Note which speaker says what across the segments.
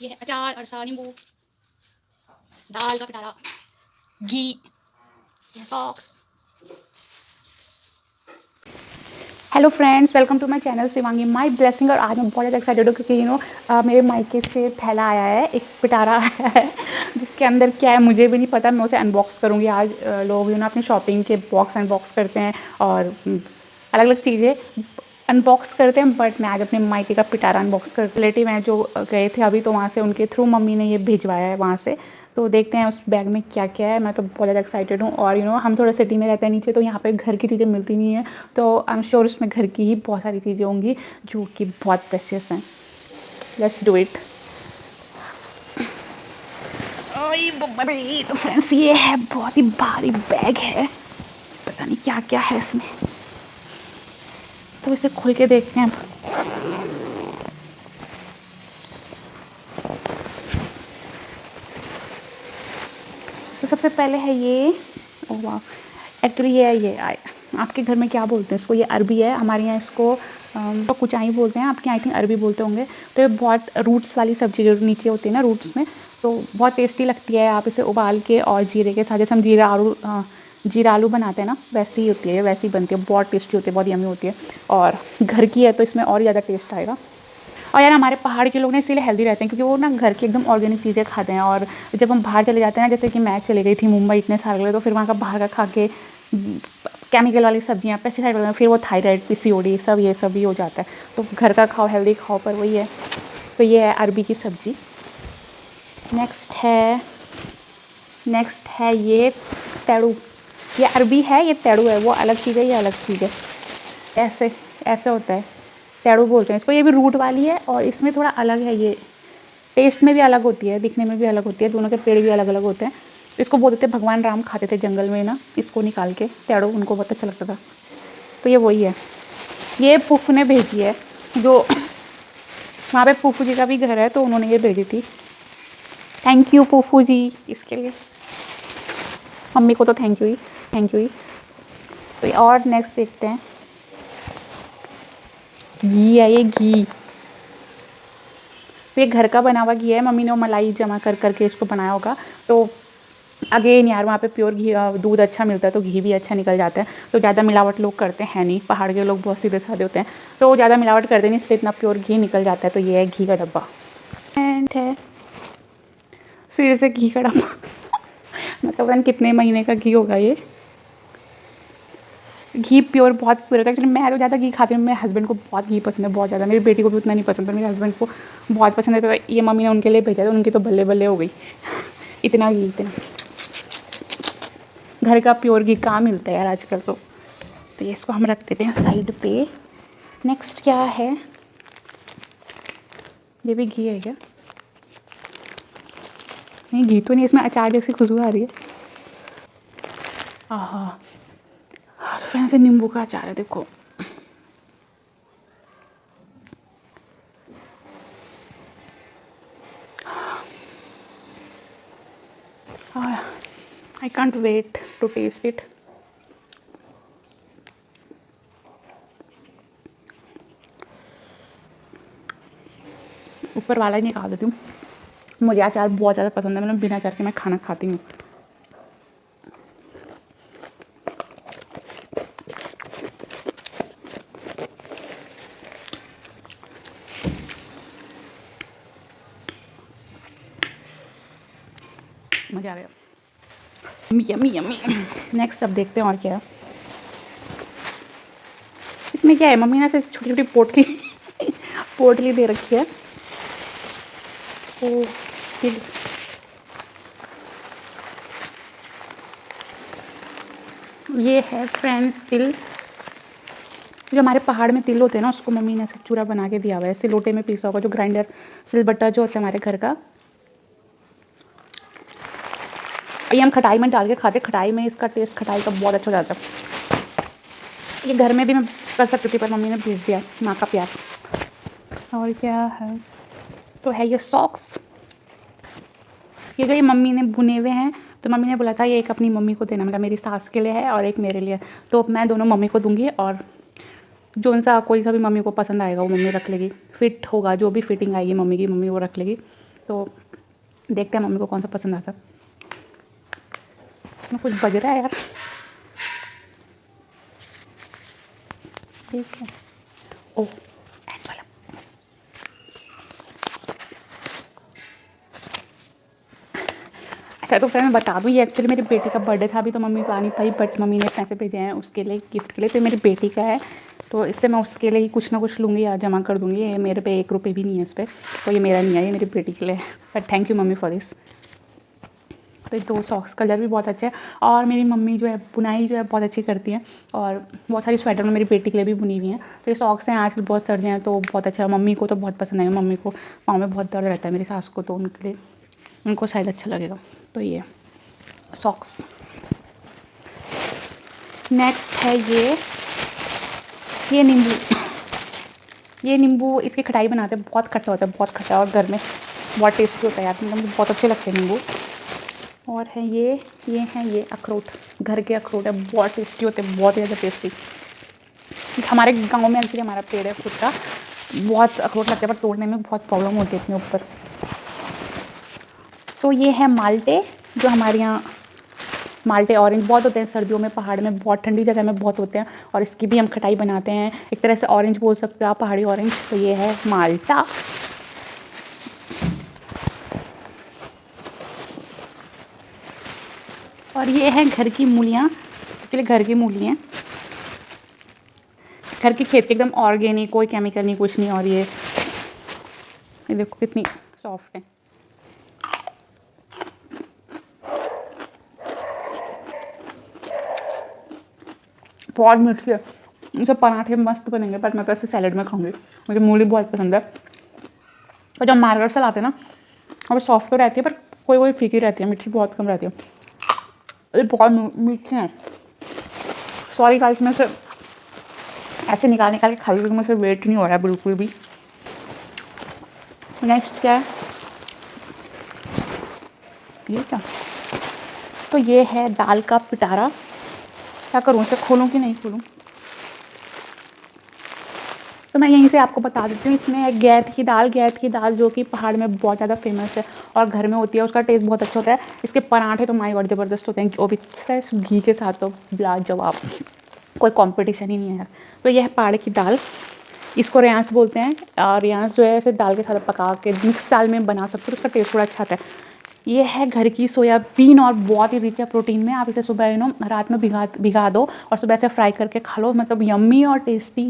Speaker 1: ये है अचार, अरसा, नींबू, दाल का पिटारा, घी, socks. Hello friends, welcome to my channel Shivangi my blessing. और आज मैं बहुत ज़्यादा एक्साइटेड हूँ क्योंकि मेरे मायके से थैला आया है, एक पिटारा आया है जिसके अंदर क्या है मुझे भी नहीं पता। मैं उसे अनबॉक्स करूँगी आज। लोग अपनी शॉपिंग के बॉक्स अनबॉक्स करते हैं और अलग अलग चीज़ें अनबॉक्स करते हैं, बट मैं आज अपने मायके का पिटारा अनबॉक्स कर। रिलेटिव हैं जो गए थे अभी, तो वहाँ से उनके थ्रू मम्मी ने ये भिजवाया है वहाँ से। तो देखते हैं उस बैग में क्या क्या है। मैं तो बहुत ज़्यादा एक्साइटेड हूँ। और हम थोड़ा सिटी में रहते हैं नीचे, तो यहाँ पे घर की चीज़ें मिलती नहीं है, तो आई एम श्योर उसमें घर की ही बहुत सारी चीज़ें होंगी जो कि बहुत प्रेशियस हैं। Let's do it. तो फ्रेंड्स, ये है बहुत ही भारी बैग है, पता नहीं क्या क्या है इसमें, तो इसे खोल के देखते हैं। तो सबसे पहले है ये, ओह वाह, एक्चुअली ये आपके घर में क्या बोलते हैं इसको? ये अरबी है, हमारे यहाँ इसको तो कुचाई बोलते हैं, आपके आई थिंक अरबी बोलते होंगे। तो ये बहुत रूट्स वाली सब्ज़ी जो नीचे होती है ना रूट्स में, तो बहुत टेस्टी लगती है। आप इसे उबाल के और जीरे के साथ, जैसे हम जीरा आलू बनाते हैं ना, वैसे ही होती है, वैसे ही बनती है, बहुत टेस्टी होती है, बहुत यम्मी होती है। और घर की है तो इसमें और ज़्यादा टेस्ट आएगा। और यार हमारे पहाड़ के लोग ना इसीलिए हेल्दी रहते हैं क्योंकि वो ना घर की एकदम ऑर्गेनिक चीज़ें खाते हैं। और जब हम बाहर चले जाते हैं ना, जैसे कि मैं चली गई थी मुंबई इतने साल के लिए, तो फिर वहाँ का बाहर का खा के केमिकल वाली सब्जियाँ, पेस्टिसाइड वाली, फिर वो थायराइड, पीसीओडी, ये सब भी हो जाता है। तो घर का खाओ, हेल्दी खाओ, पर वही है। तो ये है अरबी की सब्ज़ी। नेक्स्ट है ये तेड़ू। ये अरबी है, ये तेड़ू है, वो अलग चीज़ है, ये अलग चीज़ है। ऐसे ऐसे होता है, तेड़ू बोलते हैं इसको। ये भी रूट वाली है और इसमें थोड़ा अलग है, ये टेस्ट में भी अलग होती है, दिखने में भी अलग होती है, दोनों के पेड़ भी अलग अलग होते हैं। इसको बोलते थे, भगवान राम खाते थे जंगल में ना, इसको निकाल के तेड़ू, उनको बहुत अच्छा लगता था। तो ये वही है। ये पुप्पू ने भेजी है, जो वहाँ पे पुप्पू जी का भी घर है, तो उन्होंने ये भेजी थी। थैंक यू पुप्पू जी इसके लिए। मम्मी को तो थैंक यू ही। तो और नेक्स्ट देखते हैं। घी है, ये घी, तो ये घर का बना हुआ घी है। मम्मी ने वो मलाई जमा कर करके इसको बनाया होगा। तो अगेन यार, वहाँ पे प्योर घी, दूध अच्छा मिलता है, तो घी भी अच्छा निकल जाता है। तो ज़्यादा मिलावट लोग करते हैं नहीं, पहाड़ के लोग बहुत सीधे साधे होते हैं, तो ज़्यादा मिलावट करते नहीं, इसलिए इतना प्योर घी निकल जाता है। तो ये है घी का डब्बा। एंड है फिर से घी का डब्बा मतलब पता नहीं कितने महीने का घी होगा ये। घी प्योर, बहुत प्योर होता है। एक्चुअली मैं तो ज़्यादा घी खाती हूँ, मेरे हस्बैंड को बहुत घी पसंद है, बहुत ज़्यादा। मेरी बेटी को भी उतना नहीं पसंद, पर मेरे हस्बैंड को बहुत पसंद है। तो ये मम्मी ने उनके लिए भेजा, तो उनकी तो बल्ले बल्ले हो गई इतना घी, इतना। घर का प्योर घी कहाँ मिलता है यार आजकल। तो ये इसको हम रख देते हैं साइड पे। नेक्स्ट क्या है? ये भी घी है क्या? नहीं, घी तो नहीं, इसमें अचार जैसी खुशबू आ रही है। आहा, तो फ्रेंड्स, नींबू का अचार है, देखो। I can't wait to taste it. ऊपर वाला ही निकाल देती हूँ। मुझे अचार बहुत ज़्यादा पसंद है, मतलब बिना अचार के मैं खाना खाती हूँ। मज़ा आ गया, यम्मी यम्मी। नेक्स्ट अब देखते हैं और क्या है इसमें। क्या है, मम्मी ने ऐसे छोटी छोटी पोटली दे रखी है। तो फिर ये है फ्रेंड्स तिल। जो हमारे पहाड़ में तिल होते हैं ना, उसको मम्मी ने ऐसे चूरा बना के दिया हुआ है, सिलोटे में पीसा होगा, जो ग्राइंडर सिलबट्टा जो होता है हमारे घर का। ये हम खटाई में डाल के खाते, खटाई में इसका टेस्ट खटाई का बहुत अच्छा हो जाता है। ये घर में भी मैं कर सकती थी, पर मम्मी ने भेज दिया, माँ का प्यार। और क्या है? तो है ये सॉक्स। ये जो ये मम्मी ने बुने हुए हैं, तो मम्मी ने बोला था ये एक अपनी मम्मी को देना, मतलब मेरी सास के लिए है और एक मेरे लिए। तो मैं दोनों मम्मी को दूंगी, और जो सा कोई सा भी मम्मी को पसंद आएगा वो मम्मी रख लेगी। फिट होगा, जो भी फिटिंग आएगी मम्मी की, मम्मी वो रख लेगी। तो देखते हैं मम्मी को कौन सा पसंद आता है। इसमें कुछ बज रहा है यार, ठीक है। ओह एंड वाला। अच्छा तो फ्रेंड मैं बता दूँ, ये एक्चुअली मेरी बेटी का बर्थडे था अभी, तो मम्मी को आ नहीं पाई, बट मम्मी ने पैसे भेजे हैं उसके लिए, गिफ्ट के लिए। तो मेरी बेटी का है, तो इससे मैं उसके लिए ही कुछ ना कुछ लूँगी या जमा कर दूँगी। ये मेरे पे 1 रुपये भी नहीं है इस पर, तो ये मेरा नहीं है, ये मेरी बेटी के लिए। But thank you mummy for this. तो ये 2 सॉक्स कलर भी बहुत अच्छे हैं, और मेरी मम्मी जो है बुनाई जो है बहुत अच्छी करती हैं, और बहुत सारी स्वेटर में मेरी बेटी के लिए भी बुनी हुई हैं। तो ये सॉक्स हैं, आजकल बहुत सर्दियाँ हैं तो बहुत अच्छा है। मम्मी को तो बहुत पसंद है, मम्मी को पाँव में बहुत दर्द रहता है, मेरी सास को, तो उनके लिए उनको शायद अच्छा लगेगा। तो ये सॉक्स। नेक्स्ट है ये नींबू। ये नींबू इसकी खटाई बनाते हैं, बहुत खट्टा होता है, बहुत खट्टा, और घर में बहुत टेस्टी होता है यार, मतलब मुझे बहुत अच्छे लगते हैं नींबू। और है ये अखरोट, घर के अखरोट है, बहुत टेस्टी होते हैं, बहुत ज़्यादा टेस्टी। हमारे गांव में एक्चुअली हमारा पेड़ है खुद का, बहुत अखरोट लगते हैं, पर तोड़ने में बहुत प्रॉब्लम होती है इतने ऊपर। तो ये है माल्टे, जो हमारे यहाँ माल्टे ऑरेंज बहुत होते हैं सर्दियों में, पहाड़ में बहुत ठंडी जगह में बहुत होते हैं, और इसकी भी हम खटाई बनाते हैं, एक तरह से ऑरेंज बोल सकते हो आप, पहाड़ी ऑरेंज। तो ये है माल्टा। और ये है घर की मूलियाँ, एक्चुअली घर की मूली हैं, घर की खेती, एकदम ऑर्गेनिक, कोई केमिकल नहीं, कुछ नहीं। और ये देखो कितनी सॉफ्ट है। बहुत मीठी है, इसे पराठे मस्त बनेंगे, बट मैं तो ऐसे सैलेड में खाऊंगी, मुझे मूली बहुत पसंद है। और जब मार्केट से लाते हैं ना, और सॉफ्ट तो रहती है, पर कोई कोई फीकी रहती है, मीठी बहुत कम रहती है। ये बहुत मीठी है। सॉरी गाइस, मैं से ऐसे निकाल के खाई, क्योंकि मुझे वेट नहीं हो रहा है बिल्कुल भी। नेक्स्ट क्या है, ये क्या, तो ये है दाल का पिटारा। क्या करूँ, इसे खोलूँ कि नहीं खोलूँ? तो मैं यहीं से आपको बता देती हूँ, इसमें है गैथ की दाल जो कि पहाड़ में बहुत ज़्यादा फेमस है और घर में होती है, उसका टेस्ट बहुत अच्छा होता है। इसके पराठे तो माय गॉड ज़बरदस्त होते हैं, जो भी फ्रेश घी के साथ, तो लाजवाब, कोई कंपटीशन ही नहीं है यार। तो यह है पहाड़ की दाल, इसको रेयांस बोलते हैं, और रेयांस जो है ऐसे दाल के साथ पका के मिक्स दाल में बना सकते हो, उसका टेस्ट थोड़ा अच्छा आता है। ये है घर की सोयाबीन, और बहुत ही रिच है प्रोटीन में। आप इसे सुबह रात में भिगा दो और सुबह से फ्राई करके खा लो, मतलब यम्मी और tasty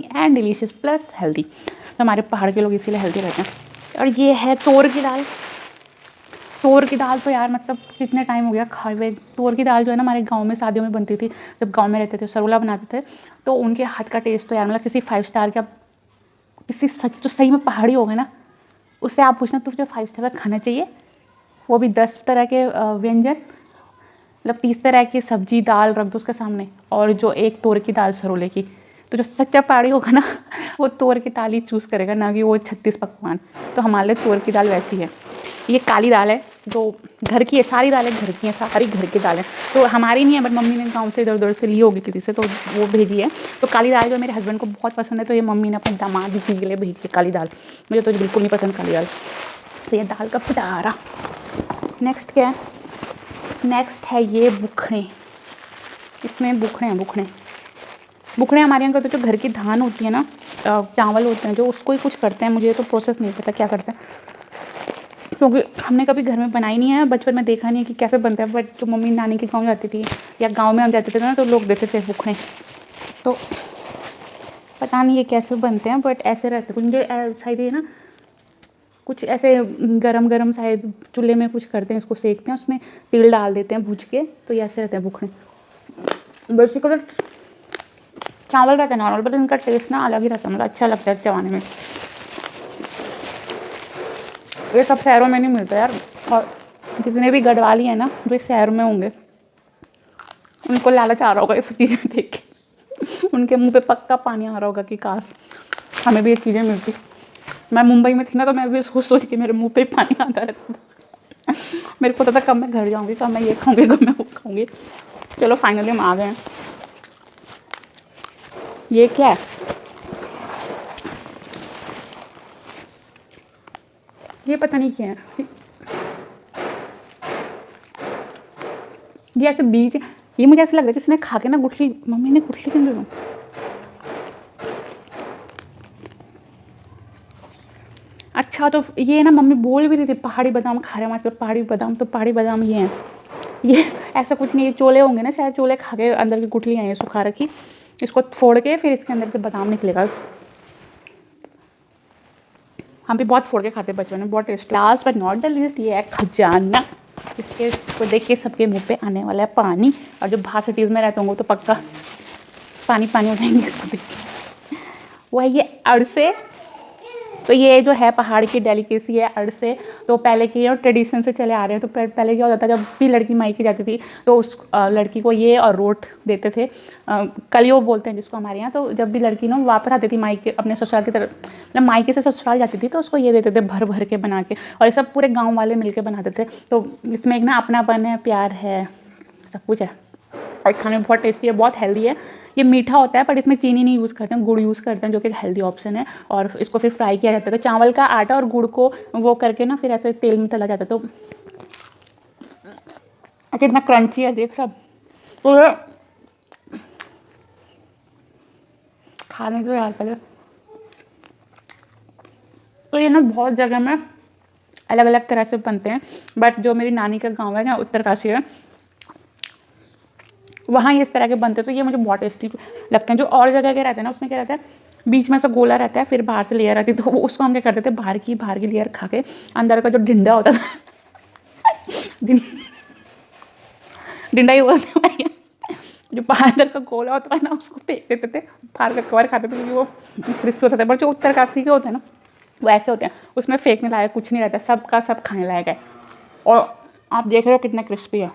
Speaker 1: and delicious plus healthy. तो हमारे पहाड़ के लोग इसीलिए हेल्दी रहते हैं। और ये है तोर की दाल तो यार मतलब कितने टाइम हो गया खाए हुए। तोर की दाल जो है ना, हमारे गाँव में शादियों में बनती थी, जब गाँव में रहते थे, सरोला बनाते थे, तो उनके हाथ का टेस्ट तो यार मतलब किसी 5 स्टार का, किसी सच जो सही में पहाड़ी होगा ना, उससे आप पूछना तुझे 5 स्टार का खाना चाहिए, वो भी 10 तरह के व्यंजन, मतलब 30 तरह की सब्जी दाल रख दो उसके सामने, और जो एक तोर की दाल सरोले की। तो जो सच्चा पहाड़ी होगा ना, वो तोर की दाल ही चूज़ करेगा, ना कि वो 36 पकवान। तो हमारे लिए तोर की दाल वैसी है। ये काली दाल है जो घर की है, सारी दालें घर की हैं, सारी घर की दालें। तो हमारी नहीं है, बट मम्मी ने गाँव से इधर उधर से ली होगी किसी से, तो वो भेजी है। तो काली दाल जो मेरे हस्बैंड को बहुत पसंद है, तो ये मम्मी ने अपने दामाद जी के लिए भेजी है काली दाल। मुझे तो बिल्कुल नहीं पसंद काली दाल। तो ये दाल का पिटारा। नेक्स्ट क्या है, नेक्स्ट है ये बुखड़े। इसमें बुखड़े हमारे यहाँ का, तो जो घर की धान होती है ना, चावल होते हैं जो, उसको ही कुछ करते हैं, मुझे तो प्रोसेस नहीं पता क्या करते हैं, क्योंकि हमने कभी घर में बनाई नहीं है, बचपन में देखा नहीं है कि कैसे बनता है। बट जो मम्मी नानी के गाँव जाती थी या गाँव में हम जाते थे ना, तो लोग देते थे बुखड़े, तो पता नहीं ये कैसे बनते हैं, बट ऐसे रहते हैं। मुझे शायद ये ना कुछ ऐसे गरम शायद चूल्हे में कुछ करते हैं, इसको सेकते हैं, उसमें तिल डाल देते हैं भूज के, तो ये ऐसे रहते हैं बुखड़े। बेसिकली चावल रहता है नॉर्मल, बट इनका टेस्ट ना अलग ही रहता है, मतलब अच्छा लगता है चबाने में। ये सब शहरों में नहीं मिलता यार, और जितने भी गढ़वाली हैं ना जो इस शहर में होंगे, उनको लालच आ रहा होगा ये सब चीज़ें देख के, उनके मुँह पे पक्का पानी आ रहा होगा कि काश हमें भी ये चीज़ें मिलती। मैं मुंबई में थी ना, तो मैं भी सोच के मेरे मुंह पे पानी आता रहता था। मेरे को पता था कब मैं घर जाऊंगी, कब मैं ये खाऊंगी, कब मैं वो खाऊंगी। चलो फाइनली हम आ गए हैं। ये क्या है, ये पता नहीं क्या है, ये ऐसे बीज, ये मुझे ऐसा लग रहा है कि इसने खा के ना गुठली, मम्मी ने गुठली क्यों दी? अच्छा तो ये ना मम्मी बोल भी रही थी पहाड़ी बादाम खा रहे हैं मतलब पहाड़ी बादाम, तो पहाड़ी बादाम ये हैं, ये ऐसा कुछ नहीं, ये चोले होंगे ना शायद, चोले खा के अंदर की गुठली आई है सुखा रखी, इसको फोड़ के फिर इसके अंदर से बादाम निकलेगा। हम भी बहुत फोड़ के खाते बच्चों ने, बहुत taste. Last but not the least ये है खजाना, इसको देख के सबके मुंह पे आने वाला है पानी, और जो बाहर सिटीज़ में रहते होंगे तो पक्का पानी पानी हो जाएंगे इसको देख के। वो है ये अरसे, तो ये जो है पहाड़ की डेलिकेसी है अरसे, तो पहले की और ट्रेडिशन से चले आ रहे हैं। तो पहले क्या होता था, जब भी लड़की मायके जाती थी तो उस लड़की को ये और रोट देते थे, कलियो बोलते हैं जिसको हमारे यहाँ। तो जब भी लड़की ना वापस आती थी मायके अपने ससुराल की तरफ, मतलब मायके से ससुराल जाती थी, तो उसको ये देते थे भर भर के बना के, और ये सब पूरे गाँव वाले मिल के बनाते थे। तो इसमें एक ना अपनापन है, प्यार है, सब कुछ है, और खाने में बहुत टेस्टी है, बहुत हेल्दी है। ये मीठा होता है पर इसमें चीनी नहीं यूज़ करते हैं, गुड़ यूज़ करते हैं, जो कि एक हेल्दी ऑप्शन है। और इसको फिर फ्राई किया जाता है, तो चावल का आटा और गुड़ को वो करके ना फिर ऐसे तेल में तला जाता है। तो कितना क्रंची है देख सब, तो खाने तो यार पहले। तो ये ना बहुत जगह में अलग अलग तरह से बनते हैं, बट जो मेरी नानी का गाँव है ना उत्तरकाशी है, वहाँ ये इस तरह के बनते हैं। तो ये मुझे बहुत टेस्टी लगते हैं। जो और जगह के रहते हैं ना उसमें क्या रहता है, बीच में से गोला रहता है, फिर बाहर से लेयर आती है, तो उसको हम क्या करते थे, बाहर की लेयर खा के अंदर का जो डिंडा होता था डिंडा ही बोलते हैं भैया, जो बाहर अंदर का गोला होता है ना उसको फेंक देते थे, बाहर का कवर खाते थे क्योंकि वो क्रिस्पी होता था। बट जो उत्तरकाशी के होते हैं ना वो ऐसे होते हैं, उसमें फेंकने लायक कुछ नहीं रहता, सबका सब खाने लायक है। और आप देख रहे हो कितना क्रिस्पी है।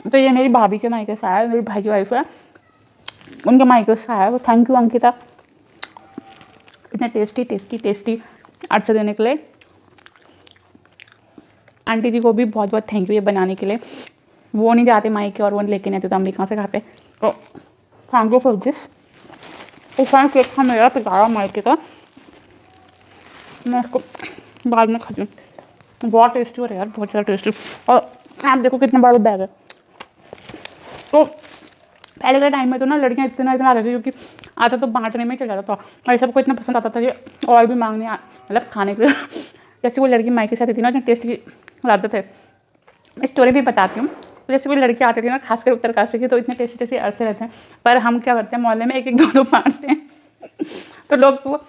Speaker 1: तो ये मेरी भाभी के मायके से आया है, मेरी भाई की वाइफ है, उनके मायके से आया है। वो थैंक यू अंकिता, इतने टेस्टी टेस्टी टेस्टी अरसे देने के लिए। आंटी जी को भी बहुत बहुत थैंक यू ये बनाने के लिए, वो नहीं जाते मायके और वो लेके नहीं आते तो हम भी कहाँ से खाते। तो थैंक यू फॉर दिस। ऊपर केक था मेरा पिघाड़ा मायके का, मैं इसको बाद में खाती हूँ, बहुत टेस्टी हो रहा है यार, बहुत ज़्यादा टेस्टी। और आप देखो कितना बड़ा बैग है। तो पहले के टाइम में तो ना लड़कियां इतना इतना आती थी, क्योंकि आता तो बांटने में चल जाता था, और सबको इतना पसंद आता था कि और भी मांगने मतलब खाने के लिए जैसे वो लड़की मायके से आती थी ना, इतने टेस्टी लाते थे। मैं स्टोरी भी बताती हूँ। तो जैसे कोई लड़की आती थी ना, खासकर उत्तरकाशी की, तो इतने टेस्टी टेस्टी अरसे रहते हैं, पर हम क्या करते हैं मोहल्ले में एक एक दो दो बांटते हैं तो लोग तो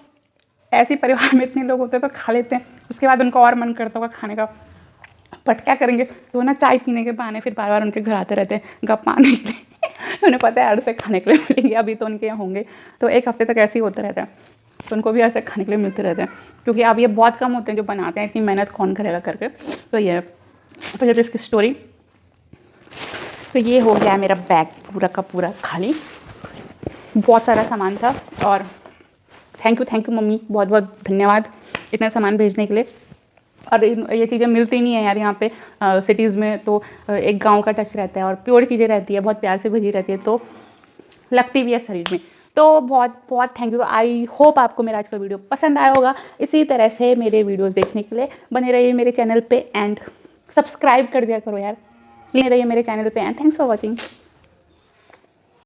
Speaker 1: ऐसे ही परिवार में इतने लोग होते हैं तो खा लेते हैं, उसके बाद उनको और मन करता होगा खाने का, बट क्या करेंगे, तो ना चाय पीने के बहाने फिर बार बार उनके घर आते रहते हैं गप आने के लिए उन्हें पता है अरसे खाने के लिए मिलेंगे, अभी तो उनके यहाँ होंगे, तो एक हफ्ते तक ऐसे ही होता रहता है, तो उनको भी अरसे खाने के लिए मिलते रहते हैं, क्योंकि अब ये बहुत कम होते हैं जो बनाते हैं, इतनी मेहनत कौन करेगा करके। तो ये पहले तो इसकी स्टोरी। तो ये हो गया मेरा बैग पूरा का पूरा खाली, बहुत सारा सामान था। और थैंक यू मम्मी, बहुत बहुत धन्यवाद इतना सामान भेजने के लिए। और ये चीज़ें मिलती नहीं है यार यहाँ पे सिटीज़ में, तो एक गांव का टच रहता है और प्योर चीज़ें रहती है, बहुत प्यार से भेजी रहती है, तो लगती भी है शरीर में। तो बहुत बहुत थैंक यू। आई होप आपको मेरा आज का वीडियो पसंद आया होगा। इसी तरह से मेरे वीडियोस देखने के लिए बने रहिए मेरे चैनल पे, एंड सब्सक्राइब कर दिया करो यार, बने रहिए मेरे चैनल पे, एंड थैंक्स फॉर वॉचिंग।